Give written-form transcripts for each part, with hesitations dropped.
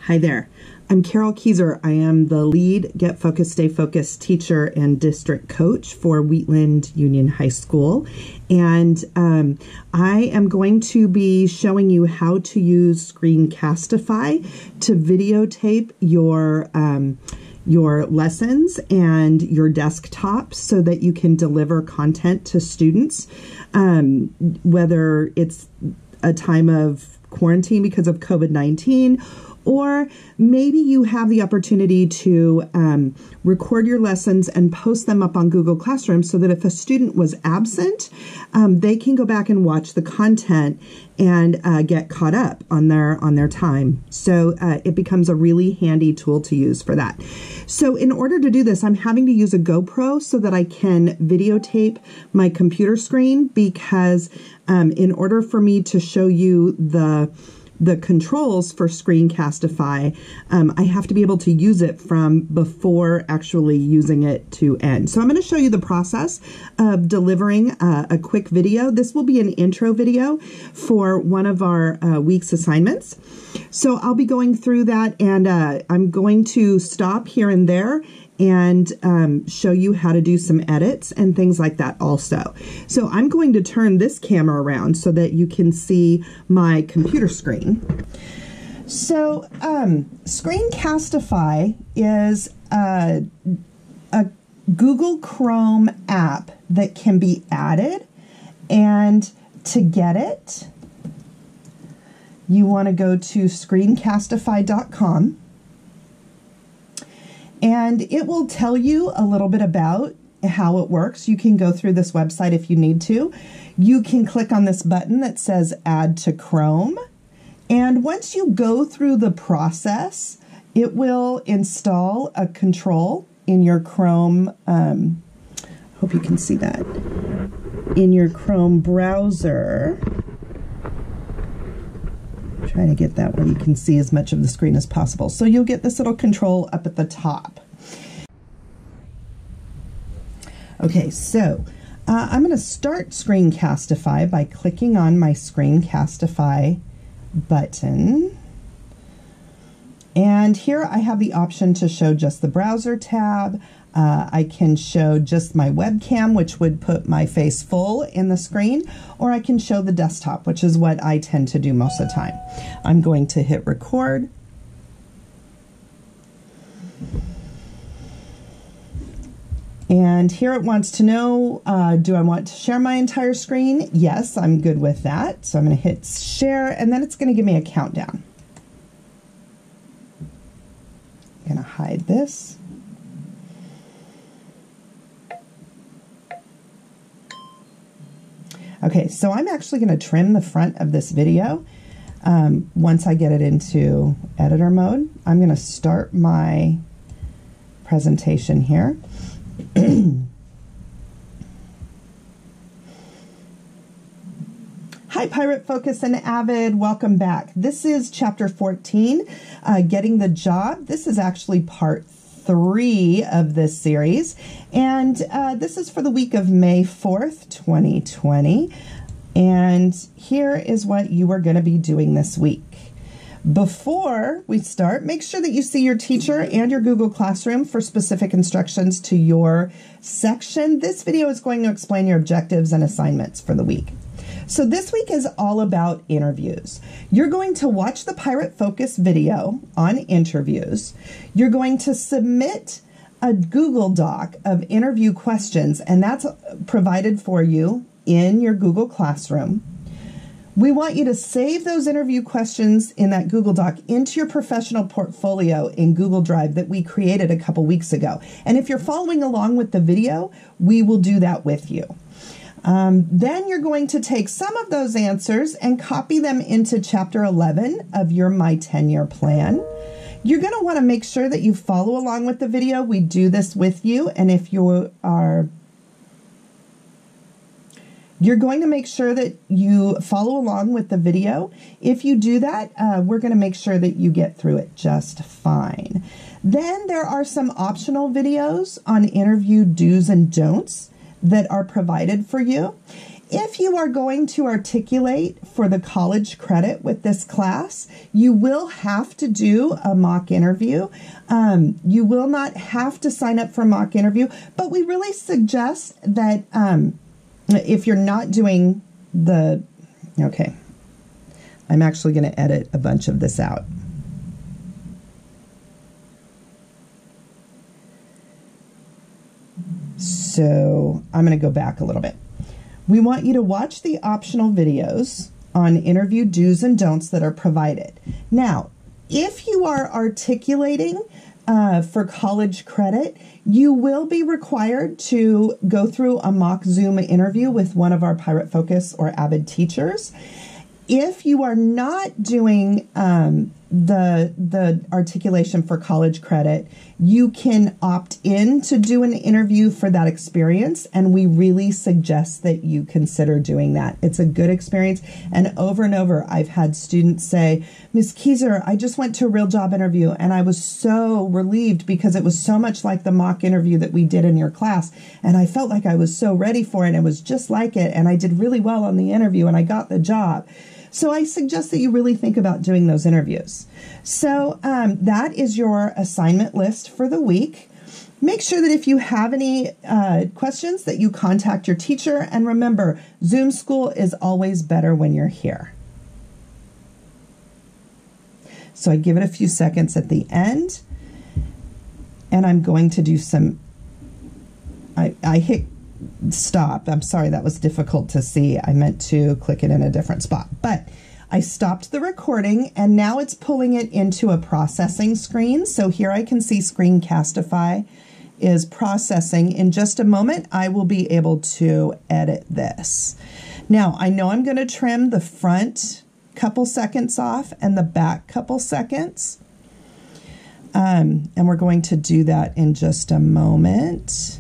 Hi there. I'm Carol Keyser. I am the lead Get Focused, Stay Focused teacher and district coach for Wheatland Union High School. And I am going to be showing you how to use Screencastify to videotape your lessons and your desktop so that you can deliver content to students, whether it's a time of quarantine because of COVID-19, or maybe you have the opportunity to record your lessons and post them up on Google Classroom so that if a student was absent, they can go back and watch the content and get caught up on their time. So it becomes a really handy tool to use for that. So in order to do this, I'm having to use a GoPro so that I can videotape my computer screen, because in order for me to show you the controls for Screencastify, I have to be able to use it from before actually using it to end. So I'm going to show you the process of delivering a quick video. This will be an intro video for one of our week's assignments. So I'll be going through that, and I'm going to stop here and there and show you how to do some edits and things like that also. So I'm going to turn this camera around so that you can see my computer screen. So Screencastify is a Google Chrome app that can be added, and to get it, you want to go to screencastify.com. And it will tell you a little bit about how it works. You can go through this website if you need to. You can click on this button that says Add to Chrome. And once you go through the process, it will install a control in your Chrome, hope you can see that, in your Chrome browser. Trying to get that where you can see as much of the screen as possible. So you'll get this little control up at the top. Okay, so I'm going to start Screencastify by clicking on my Screencastify button. And here I have the option to show just the browser tab. I can show just my webcam, which would put my face full in the screen, or I can show the desktop, which is what I tend to do most of the time. I'm going to hit record. And here it wants to know, do I want to share my entire screen? Yes, I'm good with that. So I'm going to hit share, and then it's going to give me a countdown. I'm going to hide this. Okay, so I'm actually going to trim the front of this video once I get it into editor mode. I'm going to start my presentation here. Hi, Pirate Focus and Avid. Welcome back. This is Chapter 14, Getting the Job. This is actually part 3 of this series, and this is for the week of May 4th, 2020, and here is what you are going to be doing this week. Before we start, make sure that you see your teacher and your Google Classroom for specific instructions to your section. This video is going to explain your objectives and assignments for the week. So this week is all about interviews. You're going to watch the Pirate Focus video on interviews. You're going to submit a Google Doc of interview questions, and that's provided for you in your Google Classroom. We want you to save those interview questions in that Google Doc into your professional portfolio in Google Drive that we created a couple weeks ago. And if you're following along with the video, we will do that with you. Then you're going to take some of those answers and copy them into Chapter 11 of your My 10-Year Plan. You're going to want to make sure that you follow along with the video. We do this with you, and if you're going to make sure that you follow along with the video. If you do that, we're going to make sure that you get through it just fine. Then there are some optional videos on interview do's and don'ts that are provided for you. If you are going to articulate for the college credit with this class, you will have to do a mock interview. You will not have to sign up for a mock interview, but we really suggest that if you're not doing the, okay, I'm actually going to edit a bunch of this out. So I'm going to go back a little bit. We want you to watch the optional videos on interview do's and don'ts that are provided. Now, if you are articulating for college credit, you will be required to go through a mock Zoom interview with one of our Pirate Focus or Avid teachers. If you are not doing the articulation for college credit, you can opt in to do an interview for that experience, and we really suggest that you consider doing that. It's a good experience, and over, I've had students say, Ms. Keyser, I just went to a real job interview, and I was so relieved because it was so much like the mock interview that we did in your class, and I felt like I was so ready for it, and it was just like it, and I did really well on the interview, and I got the job. So I suggest that you really think about doing those interviews. So that is your assignment list for the week. Make sure that if you have any questions that you contact your teacher. And remember, Zoom school is always better when you're here. So I give it a few seconds at the end. And I'm going to do some, I hit stop. I'm sorry, that was difficult to see. I meant to click it in a different spot, but I stopped the recording and now it's pulling it into a processing screen. So here I can see Screencastify is processing. In just a moment, I will be able to edit this. Now, I know I'm going to trim the front couple seconds off and the back couple seconds. And we're going to do that in just a moment.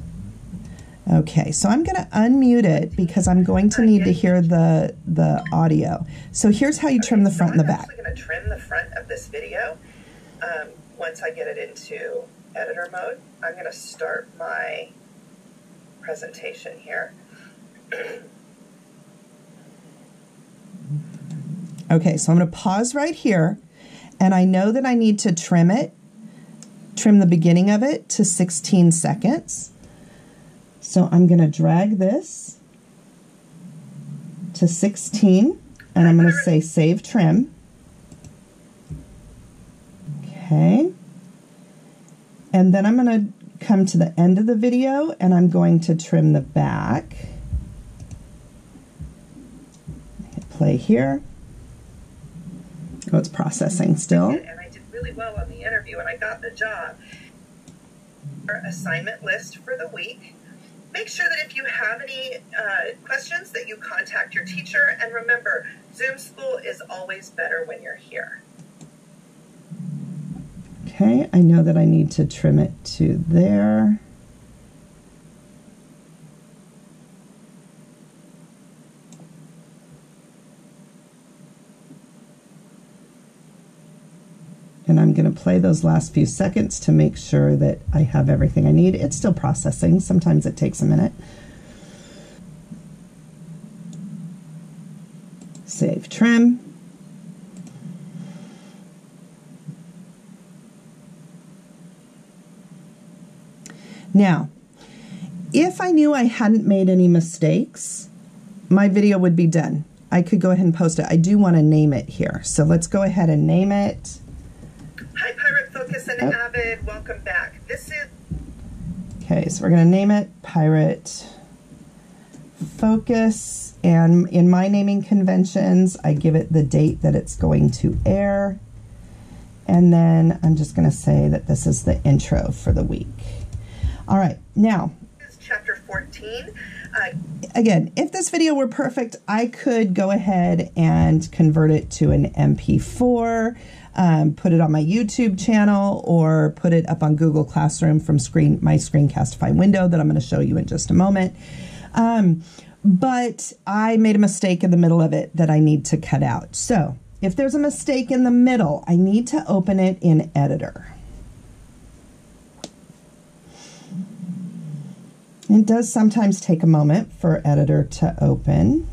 Okay, so I'm going to unmute it because I'm going to need to hear the audio. So here's how you trim the front and the back. I'm actually going to trim the front of this video. Once I get it into editor mode, I'm going to start my presentation here. Okay, so I'm going to pause right here, and I know that I need to trim the beginning of it to 16 seconds. So I'm going to drag this to 16, and I'm going to say Save Trim. Okay. And then I'm going to come to the end of the video, and I'm going to trim the back. Hit play here. Oh, it's processing still. And I did really well on the interview, and I got the job. Our assignment list for the week. Make sure that if you have any questions that you contact your teacher. And remember, Zoom school is always better when you're here. Okay, I know that I need to trim it to there. And I'm going to play those last few seconds to make sure that I have everything I need. It's still processing. Sometimes it takes a minute. Save trim. Now, if I knew I hadn't made any mistakes, my video would be done. I could go ahead and post it. I do want to name it here. So let's go ahead and name it. Hi, Pirate Focus and Avid. Welcome back. This is... Okay, so we're going to name it Pirate Focus. And in my naming conventions, I give it the date that it's going to air. And then I'm just going to say that this is the intro for the week. All right, now... This is chapter 14. Again, if this video were perfect, I could go ahead and convert it to an MP4, put it on my YouTube channel, or put it up on Google Classroom from my Screencastify window that I'm going to show you in just a moment. But I made a mistake in the middle of it that I need to cut out. So if there's a mistake in the middle, I need to open it in Editor. It does sometimes take a moment for Editor to open.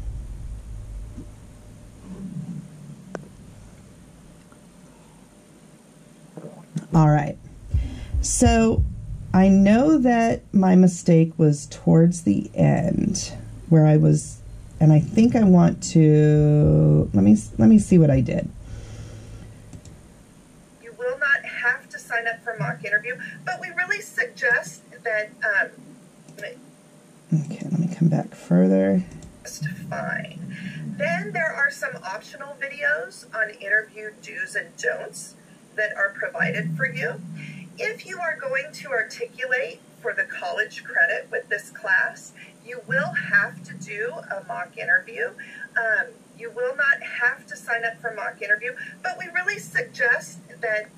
All right, so I know that my mistake was towards the end where I was, and I think I want to, let me see what I did. You will not have to sign up for mock interview, but we really suggest that, okay, let me come back further. Just fine. Then there are some optional videos on interview do's and don'ts that are provided for you. If you are going to articulate for the college credit with this class, you will have to do a mock interview. You will not have to sign up for mock interview, but we really suggest that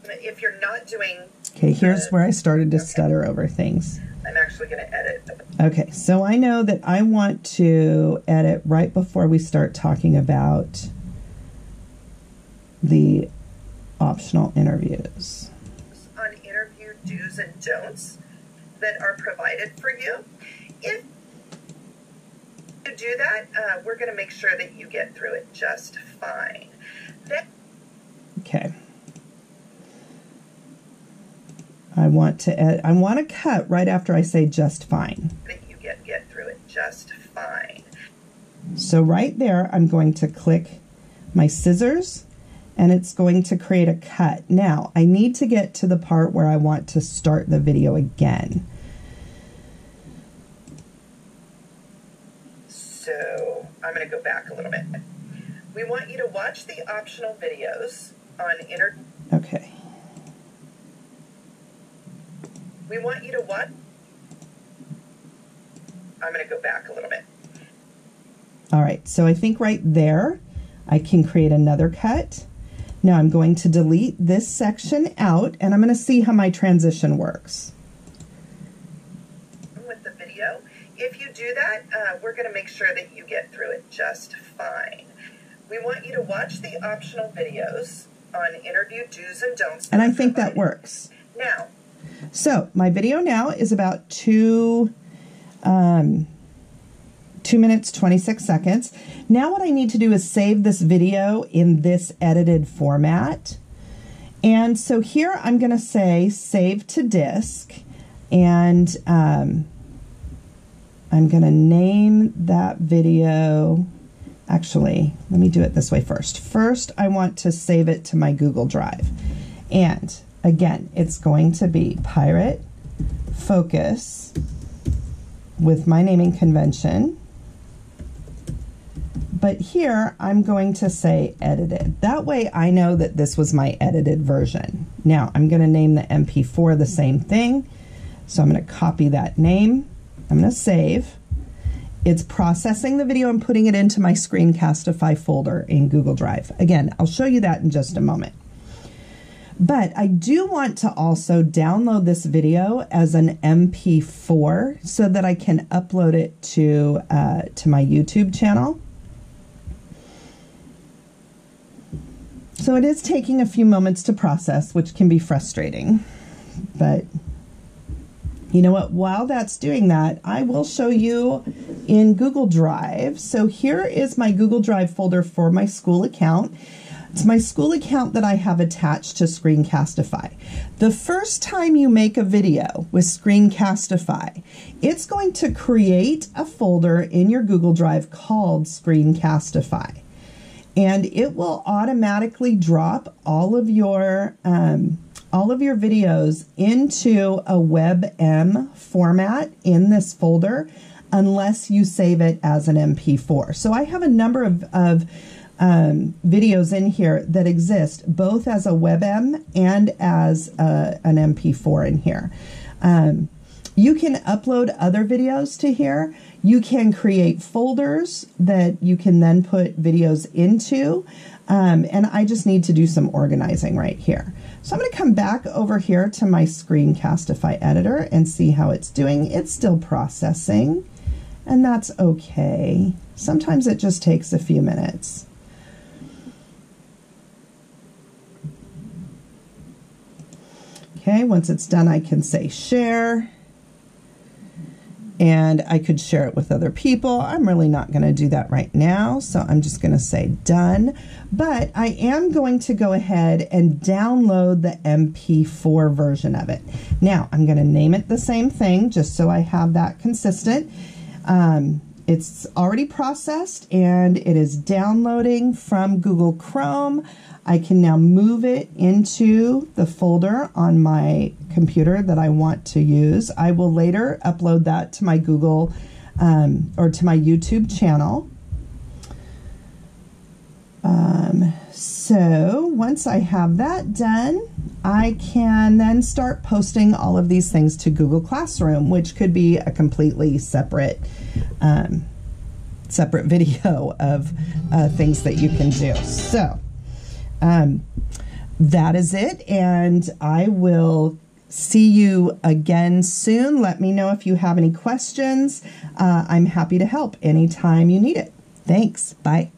if you're not doing... Okay, here's where I started to stutter over things. I'm actually going to edit. Okay, so I know that I want to edit right before we start talking about the optional interviews. On interview do's and don'ts that are provided for you. If you do that, we're going to make sure that you get through it just fine. Okay. I want to cut right after I say just fine. That you get through it just fine. So right there, I'm going to click my scissors, and it's going to create a cut. Now, I need to get to the part where I want to start the video again. So I'm going to go back a little bit. We want you to watch the optional videos on Okay. We want you to watch. I'm going to go back a little bit. All right, so I think right there, I can create another cut. Now I'm going to delete this section out, and I'm going to see how my transition works. With the video, if you do that, we're going to make sure that you get through it just fine. We want you to watch the optional videos on interview do's and don'ts. And I think that works. Now. So my video now is about 2 minutes, 26 seconds. Now what I need to do is save this video in this edited format. And so here I'm going to say save to disk, and I'm going to name that video. Actually, let me do it this way first. First, I want to save it to my Google Drive. And again, it's going to be Pirate Focus with my naming convention. But here, I'm going to say edited. That way I know that this was my edited version. Now, I'm going to name the MP4 the same thing. So I'm going to copy that name. I'm going to save. It's processing the video and putting it into my Screencastify folder in Google Drive. Again, I'll show you that in just a moment. But I do want to also download this video as an MP4 so that I can upload it to my YouTube channel. So it is taking a few moments to process, which can be frustrating. But you know what? While that's doing that, I will show you in Google Drive. So here is my Google Drive folder for my school account. It's my school account that I have attached to Screencastify. The first time you make a video with Screencastify, it's going to create a folder in your Google Drive called Screencastify. And it will automatically drop all of your videos into a WebM format in this folder unless you save it as an MP4. So I have a number of videos in here that exist both as a WebM and as an MP4 in here. You can upload other videos to here. You can create folders that you can then put videos into. And I just need to do some organizing right here. So I'm going to come back over here to my Screencastify editor and see how it's doing. It's still processing, and that's okay. Sometimes it just takes a few minutes. Okay, once it's done, I can say share. and I could share it with other people. I'm really not going to do that right now, so I'm just going to say done. But I am going to go ahead and download the MP4 version of it. Now, I'm going to name it the same thing just so I have that consistent. It's already processed and it is downloading from Google Chrome. I can now move it into the folder on my computer that I want to use. I will later upload that to my Google or to my YouTube channel. So once I have that done, I can then start posting all of these things to Google Classroom, which could be a completely separate separate video of things that you can do. So that is it, and I will see you again soon. Let me know if you have any questions. I'm happy to help anytime you need it. Thanks. Bye.